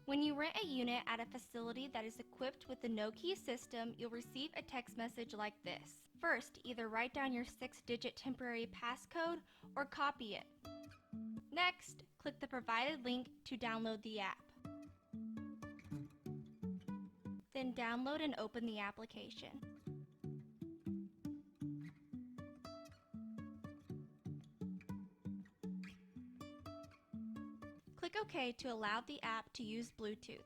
When you rent a unit at a facility that is equipped with the Nokē system, you'll receive a text message like this. First, either write down your 6-digit temporary passcode or copy it. Next, click the provided link to download the app. Then download and open the application. Click OK to allow the app to use Bluetooth.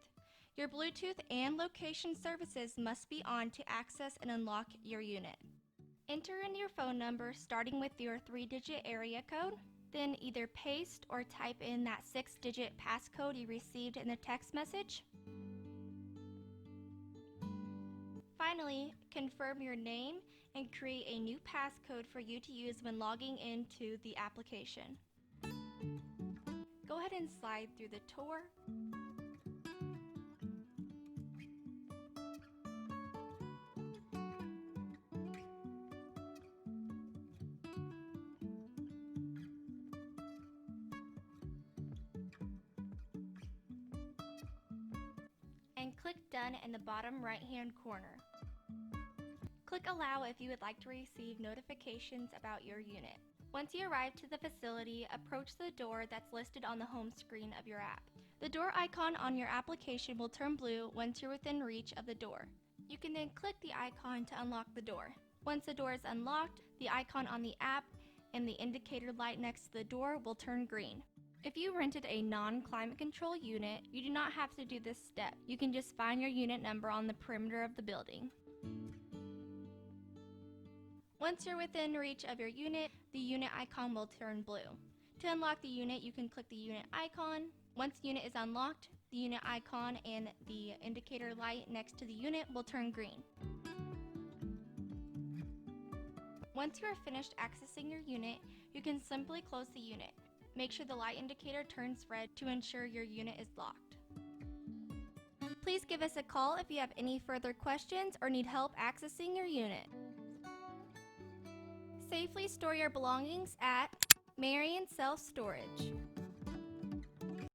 Your Bluetooth and location services must be on to access and unlock your unit. Enter in your phone number starting with your 3-digit area code, then either paste or type in that 6-digit passcode you received in the text message. Finally, confirm your name and create a new passcode for you to use when logging into the application. Go ahead and slide through the tour. And click Done in the bottom right-hand corner. Click Allow if you would like to receive notifications about your unit. Once you arrive to the facility, approach the door that's listed on the home screen of your app. The door icon on your application will turn blue once you're within reach of the door. You can then click the icon to unlock the door. Once the door is unlocked, the icon on the app and the indicator light next to the door will turn green. If you rented a non-climate control unit, you do not have to do this step. You can just find your unit number on the perimeter of the building. Once you're within reach of your unit, the unit icon will turn blue. To unlock the unit, you can click the unit icon. Once the unit is unlocked, the unit icon and the indicator light next to the unit will turn green. Once you are finished accessing your unit, you can simply close the unit. Make sure the light indicator turns red to ensure your unit is locked. Please give us a call if you have any further questions or need help accessing your unit. Safely store your belongings at Marion Self Storage.